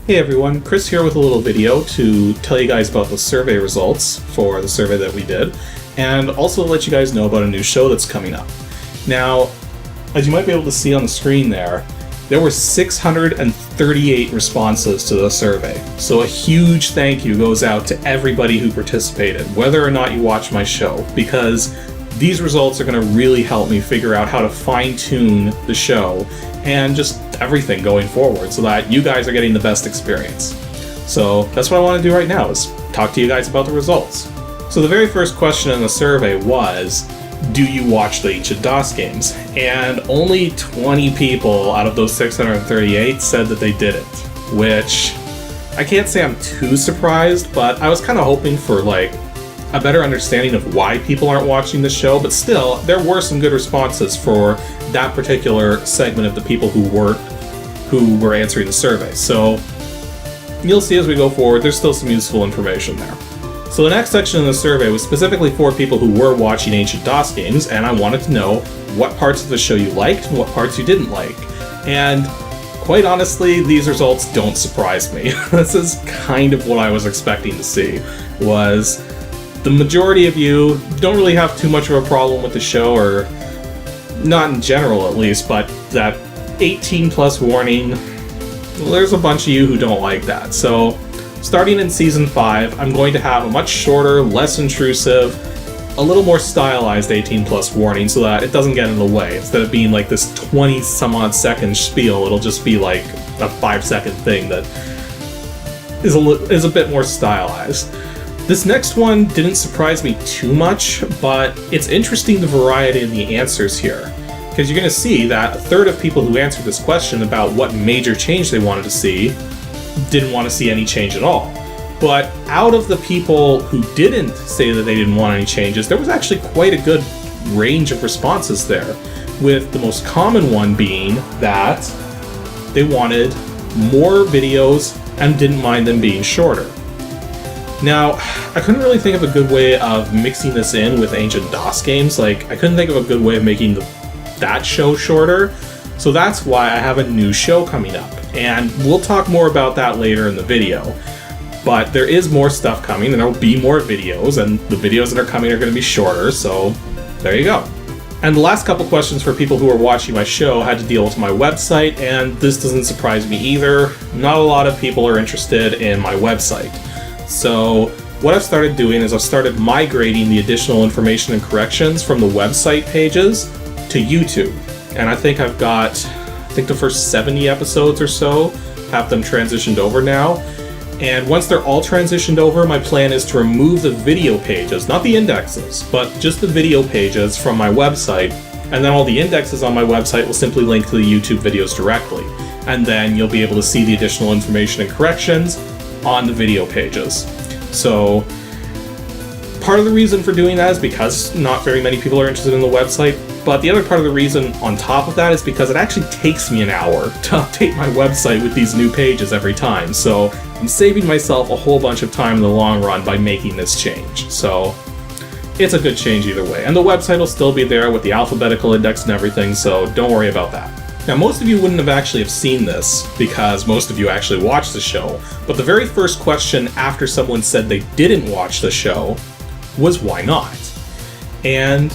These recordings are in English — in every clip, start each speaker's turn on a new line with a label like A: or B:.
A: Hey everyone, Chris here with a little video to tell you guys about the survey results for the survey that we did, and also let you guys know about a new show that's coming up. Now, as you might be able to see on the screen there were 638 responses to the survey. So a huge thank you goes out to everybody who participated, whether or not you watch my show, because these results are going to really help me figure out how to fine-tune the show and just everything going forward so that you guys are getting the best experience. So that's what I want to do right now, is talk to you guys about the results. So the very first question in the survey was, do you watch the Ancient DOS games? And only 20 people out of those 638 said that they didn't, which I can't say I'm too surprised, but I was kind of hoping for a better understanding of why people aren't watching the show, but still, there were some good responses for that particular segment of the people who were answering the survey. So you'll see as we go forward, there's still some useful information there. So the next section in the survey was specifically for people who were watching Ancient DOS games, and I wanted to know what parts of the show you liked and what parts you didn't like. And quite honestly, these results don't surprise me. This is kind of what I was expecting to see, was the majority of you don't really have too much of a problem with the show, or not in general at least, but that 18 plus warning, well, there's a bunch of you who don't like that. So starting in Season 5, I'm going to have a much shorter, less intrusive, a little more stylized 18 plus warning so that it doesn't get in the way. Instead of being like this 20 some odd second spiel, it'll just be like a 5-second thing that is a bit more stylized. This next one didn't surprise me too much, but it's interesting the variety in the answers here, because you're going to see that a third of people who answered this question about what major change they wanted to see didn't want to see any change at all. But out of the people who didn't say that they didn't want any changes, there was actually quite a good range of responses there, with the most common one being that they wanted more videos and didn't mind them being shorter. Now, I couldn't really think of a good way of mixing this in with Ancient DOS games. I couldn't think of a good way of making that show shorter, so that's why I have a new show coming up, and we'll talk more about that later in the video. But there is more stuff coming, and there will be more videos, and the videos that are coming are going to be shorter, so there you go. And the last couple questions for people who are watching my show had to deal with my website, and this doesn't surprise me either. Not a lot of people are interested in my website. So what I've started doing is I've started migrating the additional information and corrections from the website pages to YouTube. And I think I've got, the first 70 episodes or so have them transitioned over now. And once they're all transitioned over, my plan is to remove the video pages, not the indexes, but just the video pages from my website. And then all the indexes on my website will simply link to the YouTube videos directly. And then you'll be able to see the additional information and corrections on the video pages. So part of the reason for doing that is because not very many people are interested in the website, but the other part of the reason on top of that is because it actually takes me an hour to update my website with these new pages every time. So I'm saving myself a whole bunch of time in the long run by making this change. So it's a good change either way. And the website will still be there with the alphabetical index and everything, so don't worry about that. Now, most of you wouldn't have actually seen this because most of you actually watched the show, but the very first question after someone said they didn't watch the show was why not? And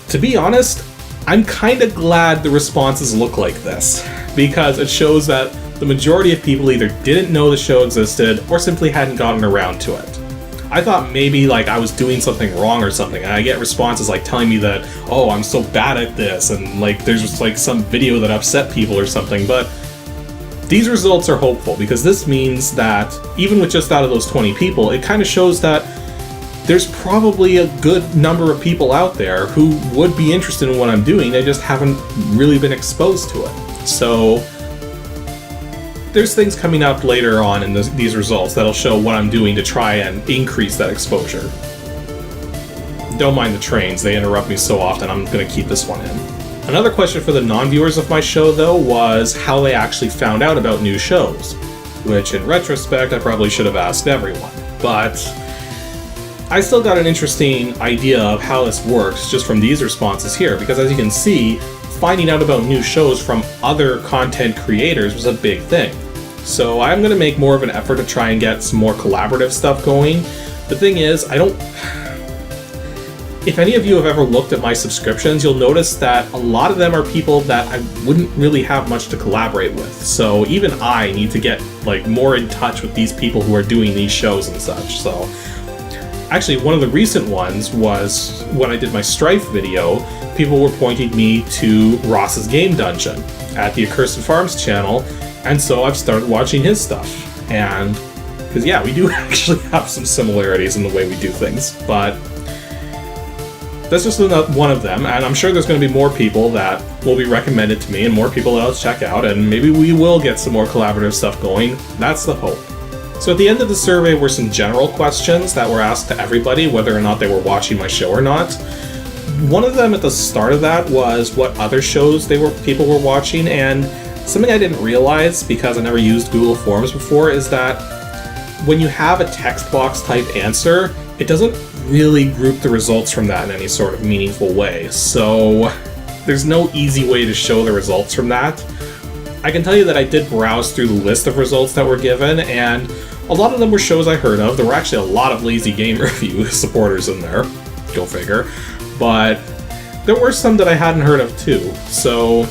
A: to be honest, I'm kind of glad the responses look like this, because it shows that the majority of people either didn't know the show existed or simply hadn't gotten around to it. I thought maybe I was doing something wrong or something, and I get responses telling me that, oh, I'm so bad at this, and there's just some video that upset people or something, but these results are hopeful, because this means that even with just out of those 20 people, it kind of shows that there's probably a good number of people out there who would be interested in what I'm doing, they just haven't really been exposed to it. So there's things coming up later on in these results that'll show what I'm doing to try and increase that exposure. Don't mind the trains, they interrupt me so often, I'm going to keep this one in. Another question for the non-viewers of my show, though, was how they actually found out about new shows, which in retrospect I probably should have asked everyone, but I still got an interesting idea of how this works just from these responses here, because as you can see, finding out about new shows from other content creators was a big thing. So I'm going to make more of an effort to try and get some more collaborative stuff going. The thing is, if any of you have ever looked at my subscriptions, you'll notice that a lot of them are people that I wouldn't really have much to collaborate with. So even I need to get like more in touch with these people who are doing these shows and such. So actually, one of the recent ones was when I did my Strife video, people were pointing me to Ross's Game Dungeon at the Accursed Farms channel, and so I've started watching his stuff. And because yeah, we do actually have some similarities in the way we do things, but that's just one of them, and I'm sure there's going to be more people that will be recommended to me and more people that I'll check out, and maybe we will get some more collaborative stuff going. That's the hope. So at the end of the survey were some general questions that were asked to everybody, whether or not they were watching my show or not. One of them at the start of that was what other shows people were watching, and something I didn't realize because I never used Google Forms before is that when you have a text box type answer, it doesn't really group the results from that in any sort of meaningful way. So there's no easy way to show the results from that. I can tell you that I did browse through the list of results that were given, and a lot of them were shows I heard of. There were actually a lot of Lazy Game Review supporters in there, go figure, but there were some that I hadn't heard of too. So,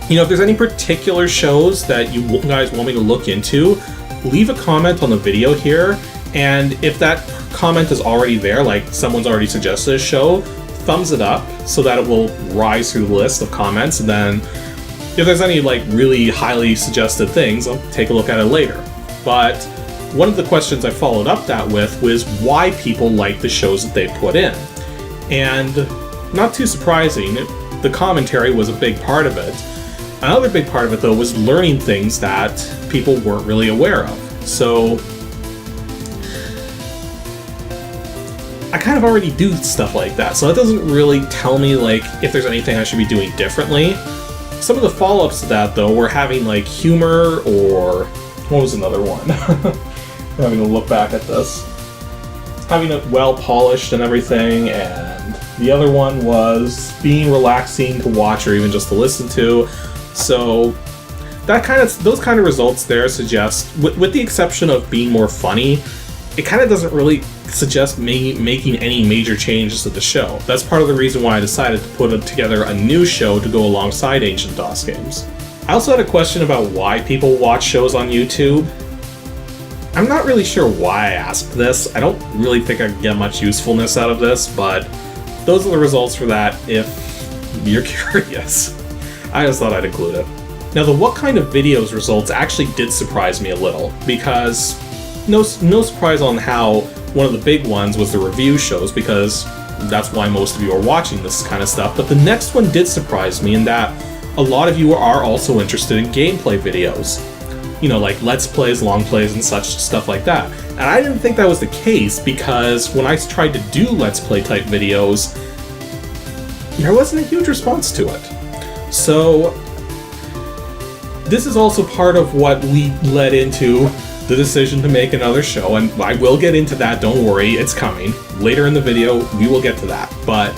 A: you know, if there's any particular shows that you guys want me to look into, leave a comment on the video here, and if that comment is already there, like someone's already suggested a show, thumbs it up so that it will rise through the list of comments, and then if there's any like really highly suggested things, I'll take a look at it later. But one of the questions I followed up that with was why people like the shows that they put in. And not too surprising, the commentary was a big part of it. Another big part of it, though, was learning things that people weren't really aware of. So I kind of already do stuff like that, so that doesn't really tell me like if there's anything I should be doing differently. Some of the follow-ups to that, though, were having like humor, or what was another one? Having to look back at this. Having it well polished and everything, and the other one was being relaxing to watch or even just to listen to. So those kind of results there suggest, with the exception of being more funny, it kind of doesn't really suggest making any major changes to the show. That's part of the reason why I decided to put together a new show to go alongside Ancient DOS games. I also had a question about why people watch shows on YouTube. I'm not really sure why I asked this. I don't really think I get much usefulness out of this, but those are the results for that if you're curious. I just thought I'd include it. Now, the what kind of videos results actually did surprise me a little, because no surprise on how one of the big ones was the review shows, because that's why most of you are watching this kind of stuff. But the next one did surprise me in that a lot of you are also interested in gameplay videos. You know, like Let's Plays, Long Plays, and such stuff like that. And I didn't think that was the case, because when I tried to do Let's Play type videos, there wasn't a huge response to it. So this is also part of what led into the decision to make another show, and I will get into that, don't worry, it's coming. Later in the video, we will get to that, but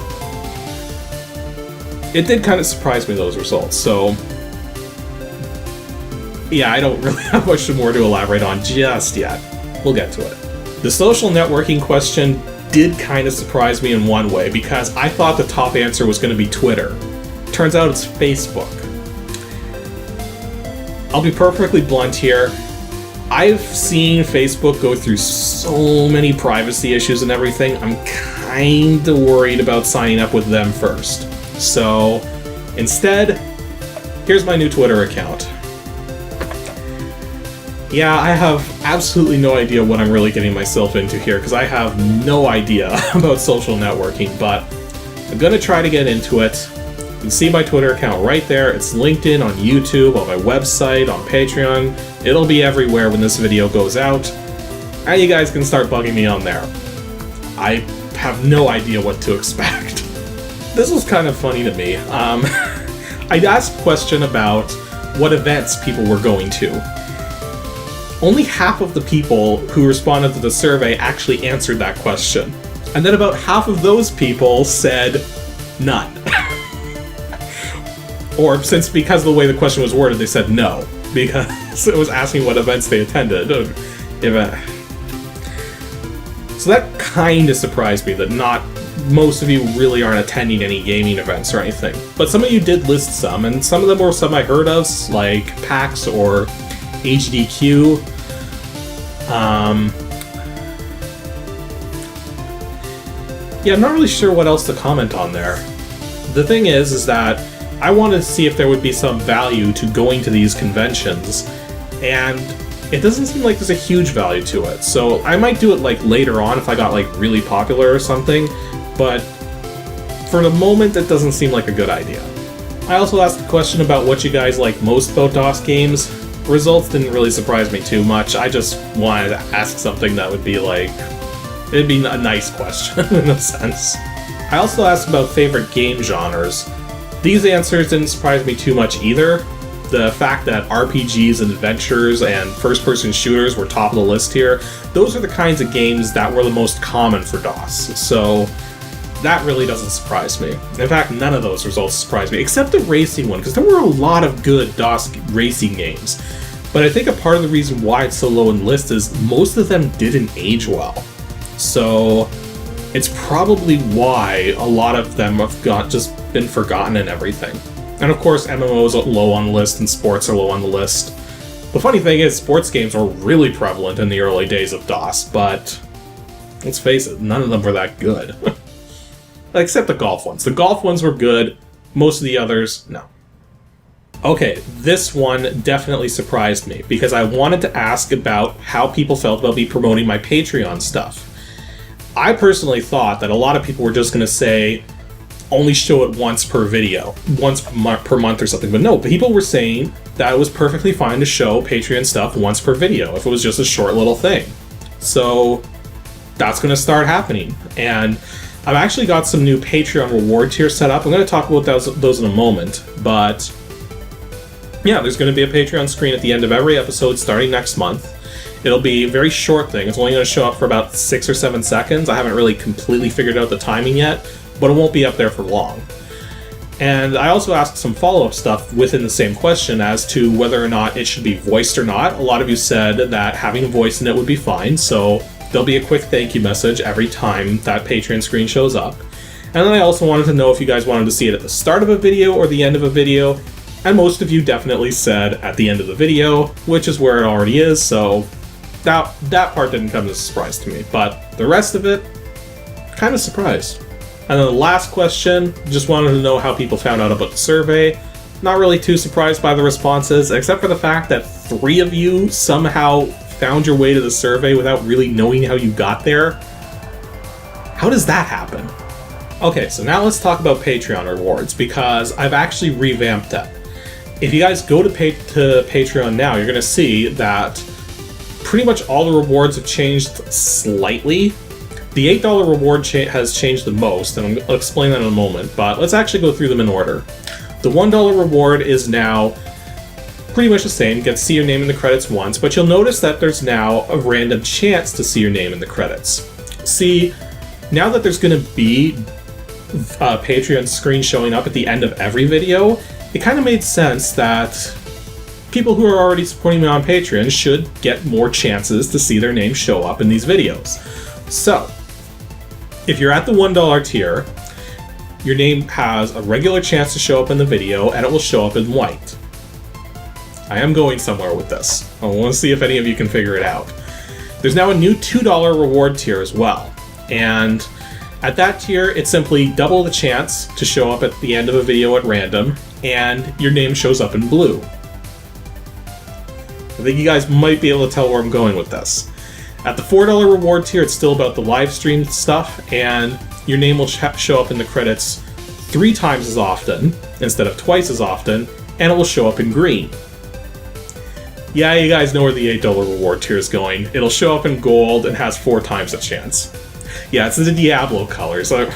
A: it did kind of surprise me, those results, so yeah, I don't really have much more to elaborate on just yet. We'll get to it. The social networking question did kind of surprise me in one way, because I thought the top answer was going to be Twitter. Turns out it's Facebook. I'll be perfectly blunt here. I've seen Facebook go through so many privacy issues and everything, I'm kinda worried about signing up with them first. So, instead, here's my new Twitter account. Yeah, I have absolutely no idea what I'm really getting myself into here, because I have no idea about social networking, but I'm gonna try to get into it. You can see my Twitter account right there. It's linked in on YouTube, on my website, on Patreon. It'll be everywhere when this video goes out. And you guys can start bugging me on there. I have no idea what to expect. This was kind of funny to me. I'd asked a question about what events people were going to. Only half of the people who responded to the survey actually answered that question. And then about half of those people said none. Or, because of the way the question was worded, they said no. because it was asking what events they attended. So that kind of surprised me that not most of you really aren't attending any gaming events or anything. But some of you did list some, and some of them were some I heard of, like PAX or HDQ. Yeah, I'm not really sure what else to comment on there. The thing is that I wanted to see if there would be some value to going to these conventions, and it doesn't seem like there's a huge value to it. So I might do it like later on if I got like really popular or something, but for the moment it doesn't seem like a good idea. I also asked a question about what you guys like most about DOS games. Results didn't really surprise me too much. I just wanted to ask something that would be like, it'd be a nice question in a sense. I also asked about favorite game genres. These answers didn't surprise me too much either. The fact that RPGs and adventures and first-person shooters were top of the list here, those are the kinds of games that were the most common for DOS, so that really doesn't surprise me. In fact, none of those results surprise me, except the racing one, because there were a lot of good DOS racing games. But I think a part of the reason why it's so low in the list is most of them didn't age well. So it's probably why a lot of them have just been forgotten and everything. And of course, MMOs are low on the list and sports are low on the list. The funny thing is, sports games were really prevalent in the early days of DOS, but let's face it, none of them were that good. Except the golf ones. The golf ones were good, most of the others, no. Okay, this one definitely surprised me, because I wanted to ask about how people felt about me promoting my Patreon stuff. I personally thought that a lot of people were just going to say, only show it once per video, once per month or something, but no, people were saying that it was perfectly fine to show Patreon stuff once per video if it was just a short little thing. So that's going to start happening, and I've actually got some new Patreon reward tiers set up. I'm going to talk about those in a moment, but yeah, there's going to be a Patreon screen at the end of every episode starting next month. It'll be a very short thing. It's only going to show up for about 6 or 7 seconds. I haven't really completely figured out the timing yet, but it won't be up there for long. And I also asked some follow-up stuff within the same question as to whether or not it should be voiced or not. A lot of you said that having a voice in it would be fine, so there'll be a quick thank you message every time that Patreon screen shows up. And then I also wanted to know if you guys wanted to see it at the start of a video or the end of a video, and most of you definitely said at the end of the video, which is where it already is, so that part didn't come as a surprise to me, but the rest of it, kind of surprised. And then the last question, just wanted to know how people found out about the survey. Not really too surprised by the responses, except for the fact that 3 of you somehow found your way to the survey without really knowing how you got there. How does that happen? Okay, so now let's talk about Patreon rewards, because I've actually revamped that. If you guys go to Patreon now, you're going to see that pretty much all the rewards have changed slightly. The $8 reward has changed the most, and I'll explain that in a moment, but let's actually go through them in order. The $1 reward is now pretty much the same, get to see your name in the credits once, but you'll notice that there's now a random chance to see your name in the credits. See, now that there's going to be a Patreon screen showing up at the end of every video, it kind of made sense that people who are already supporting me on Patreon should get more chances to see their name show up in these videos. So, if you're at the $1 tier, your name has a regular chance to show up in the video, and it will show up in white. I am going somewhere with this. I want to see if any of you can figure it out. There's now a new $2 reward tier as well, and at that tier, it's simply double the chance to show up at the end of a video at random, and your name shows up in blue. I think you guys might be able to tell where I'm going with this. At the $4 reward tier, it's still about the live stream stuff, and your name will show up in the credits 3 times as often, instead of twice as often, and it will show up in green. Yeah, you guys know where the $8 reward tier is going. It'll show up in gold and has 4 times the chance. Yeah, it's the Diablo color, so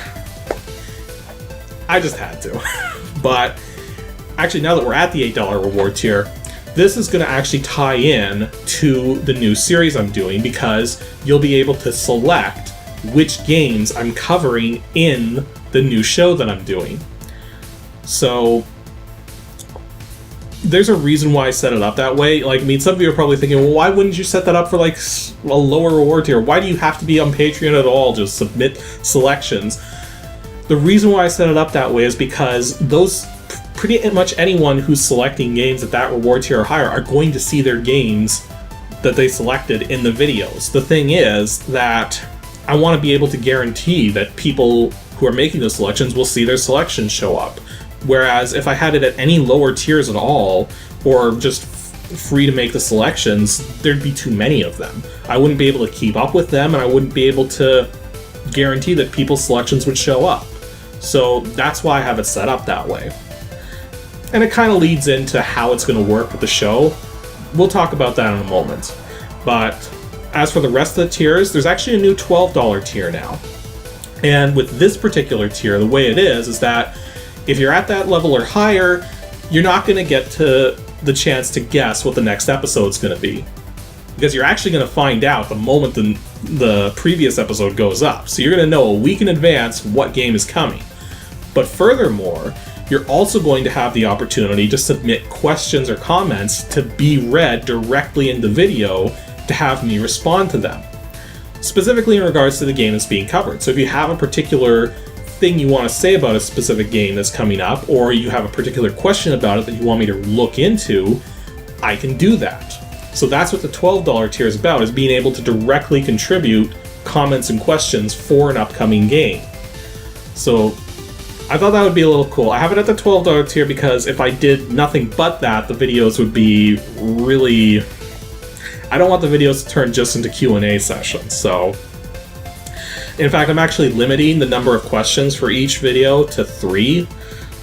A: I just had to. But actually, now that we're at the $8 reward tier, this is going to actually tie in to the new series I'm doing, because you'll be able to select which games I'm covering in the new show that I'm doing. So there's a reason why I set it up that way. Like, I mean, some of you are probably thinking, well, why wouldn't you set that up for, like, a lower reward tier? Why do you have to be on Patreon at all? Just submit selections. The reason why I set it up that way is because pretty much anyone who's selecting games at that reward tier or higher are going to see their games that they selected in the videos. The thing is that I want to be able to guarantee that people who are making those selections will see their selections show up. Whereas if I had it at any lower tiers at all, or just free to make the selections, there'd be too many of them. I wouldn't be able to keep up with them, and I wouldn't be able to guarantee that people's selections would show up. So that's why I have it set up that way. And it kind of leads into how it's going to work with the show. We'll talk about that in a moment. But as for the rest of the tiers, there's actually a new $12 tier now. And with this particular tier, the way it is that if you're at that level or higher, you're not going to get to the chance to guess what the next episode's going to be. Because you're actually going to find out the moment the previous episode goes up. So you're going to know a week in advance what game is coming. But furthermore, you're also going to have the opportunity to submit questions or comments to be read directly in the video to have me respond to them. Specifically in regards to the game that's being covered. So if you have a particular thing you want to say about a specific game that's coming up, or you have a particular question about it that you want me to look into, I can do that. So that's what the $12 tier is about, is being able to directly contribute comments and questions for an upcoming game. So I thought that would be a little cool. I have it at the $12 tier because if I did nothing but that, the videos would be really... I don't want the videos to turn just into Q&A sessions, so... In fact, I'm actually limiting the number of questions for each video to 3.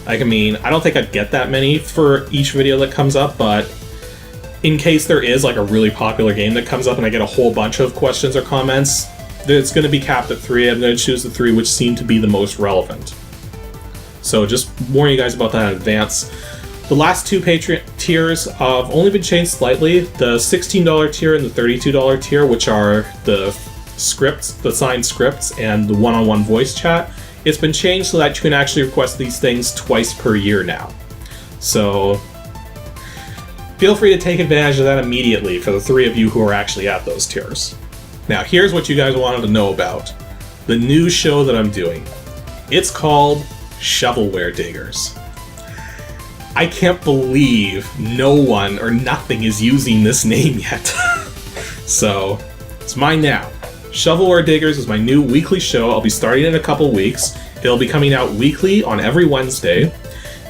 A: Like, I mean, I don't think I'd get that many for each video that comes up, but in case there is like a really popular game that comes up and I get a whole bunch of questions or comments, it's going to be capped at 3. I'm going to choose the 3 which seem to be the most relevant. So just warn you guys about that in advance. The last 2 Patreon tiers have only been changed slightly. The $16 tier and the $32 tier, which are the scripts, the signed scripts, and the one-on-one voice chat, it's been changed so that you can actually request these things twice per year now. So feel free to take advantage of that immediately for the 3 of you who are actually at those tiers. Now here's what you guys wanted to know about. The new show that I'm doing. It's called Shovelware Diggers. I can't believe no one or nothing is using this name yet. So it's mine now. Shovelware Diggers is my new weekly show. I'll be starting in a couple weeks. It'll be coming out weekly on every Wednesday.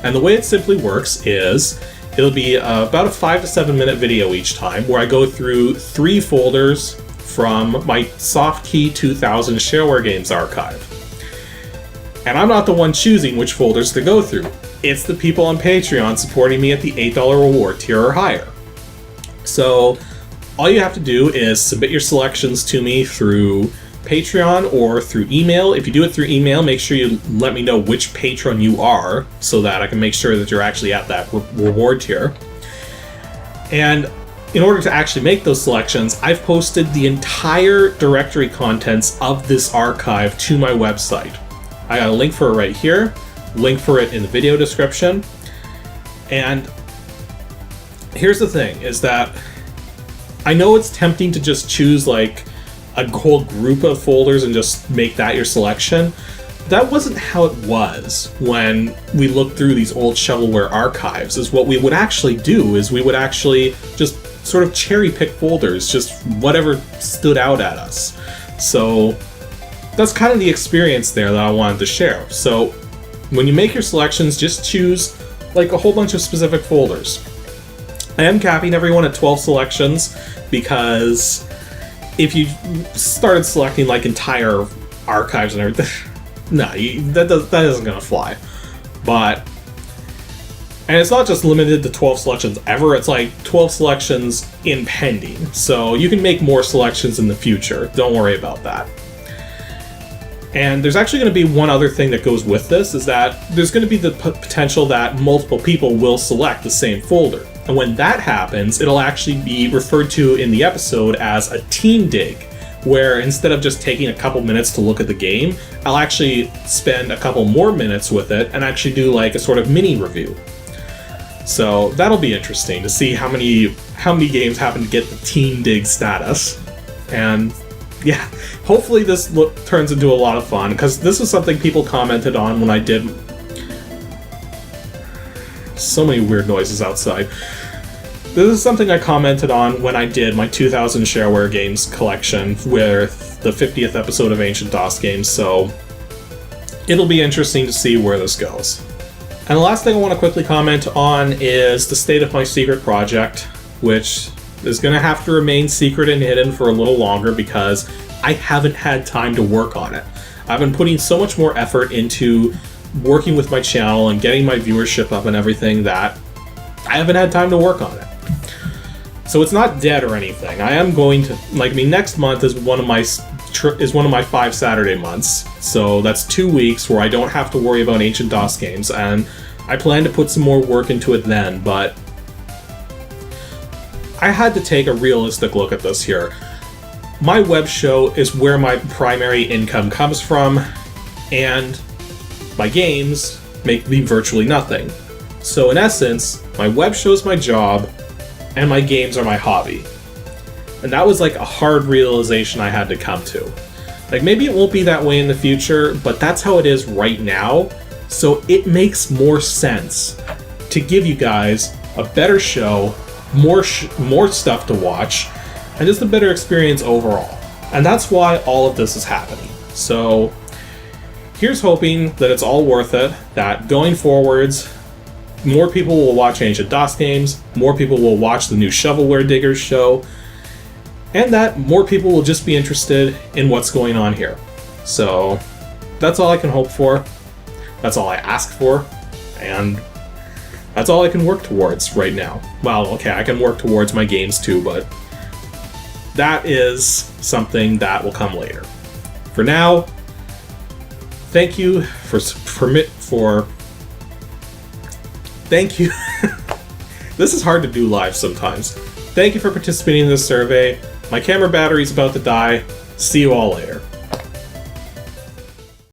A: And the way it simply works is it'll be about a 5 to 7 minute video each time where I go through 3 folders from my Softkey 2000 Shareware Games archive. And I'm not the one choosing which folders to go through. It's the people on Patreon supporting me at the $8 reward tier or higher. So all you have to do is submit your selections to me through Patreon or through email. If you do it through email, make sure you let me know which patron you are so that I can make sure that you're actually at that reward tier. And in order to actually make those selections, I've posted the entire directory contents of this archive to my website. I got a link for it right here, link for it in the video description. And here's the thing, is that I know it's tempting to just choose like a whole group of folders and just make that your selection. That wasn't how it was when we looked through these old shovelware archives. Is what we would actually do is we would actually just sort of cherry pick folders, just whatever stood out at us. So that's kind of the experience there that I wanted to share. So when you make your selections, just choose like a whole bunch of specific folders. I am capping everyone at 12 selections because if you started selecting like entire archives and everything, no, that isn't gonna fly. And it's not just limited to 12 selections ever, it's like 12 selections in pending. So you can make more selections in the future, don't worry about that. And there's actually going to be one other thing that goes with this, is that there's going to be the potential that multiple people will select the same folder. And when that happens, it'll actually be referred to in the episode as a team dig, where instead of just taking a couple minutes to look at the game, I'll actually spend a couple more minutes with it and actually do like a sort of mini review. So that'll be interesting to see how many games happen to get the Teen Dig status. And yeah, hopefully this turns into a lot of fun, because this is something people commented on when I did... So many weird noises outside. This is something I commented on when I did my 2000 Shareware Games collection with the 50th episode of Ancient DOS Games, so it'll be interesting to see where this goes. And the last thing I want to quickly comment on is the state of my secret project, which is going to have to remain secret and hidden for a little longer because I haven't had time to work on it. I've been putting so much more effort into working with my channel and getting my viewership up and everything that I haven't had time to work on it. So it's not dead or anything. I am going to, next month is one of my 5 Saturday months. So that's 2 weeks where I don't have to worry about Ancient DOS Games, and I plan to put some more work into it then, but I had to take a realistic look at this here. My web show is where my primary income comes from, and my games make me virtually nothing. So in essence, my web show is my job, and my games are my hobby. And that was a hard realization I had to come to. Maybe it won't be that way in the future, but that's how it is right now. So it makes more sense to give you guys a better show, more stuff to watch, and just a better experience overall. And that's why all of this is happening. So here's hoping that it's all worth it, that going forwards, more people will watch Ancient DOS Games, more people will watch the new Shovelware Diggers show, and that more people will just be interested in what's going on here. So that's all I can hope for, that's all I ask for, and that's all I can work towards right now. Well, okay, I can work towards my games too, but that is something that will come later. For now, thank you Thank you. This is hard to do live sometimes. Thank you for participating in this survey. My camera battery's about to die. See you all later.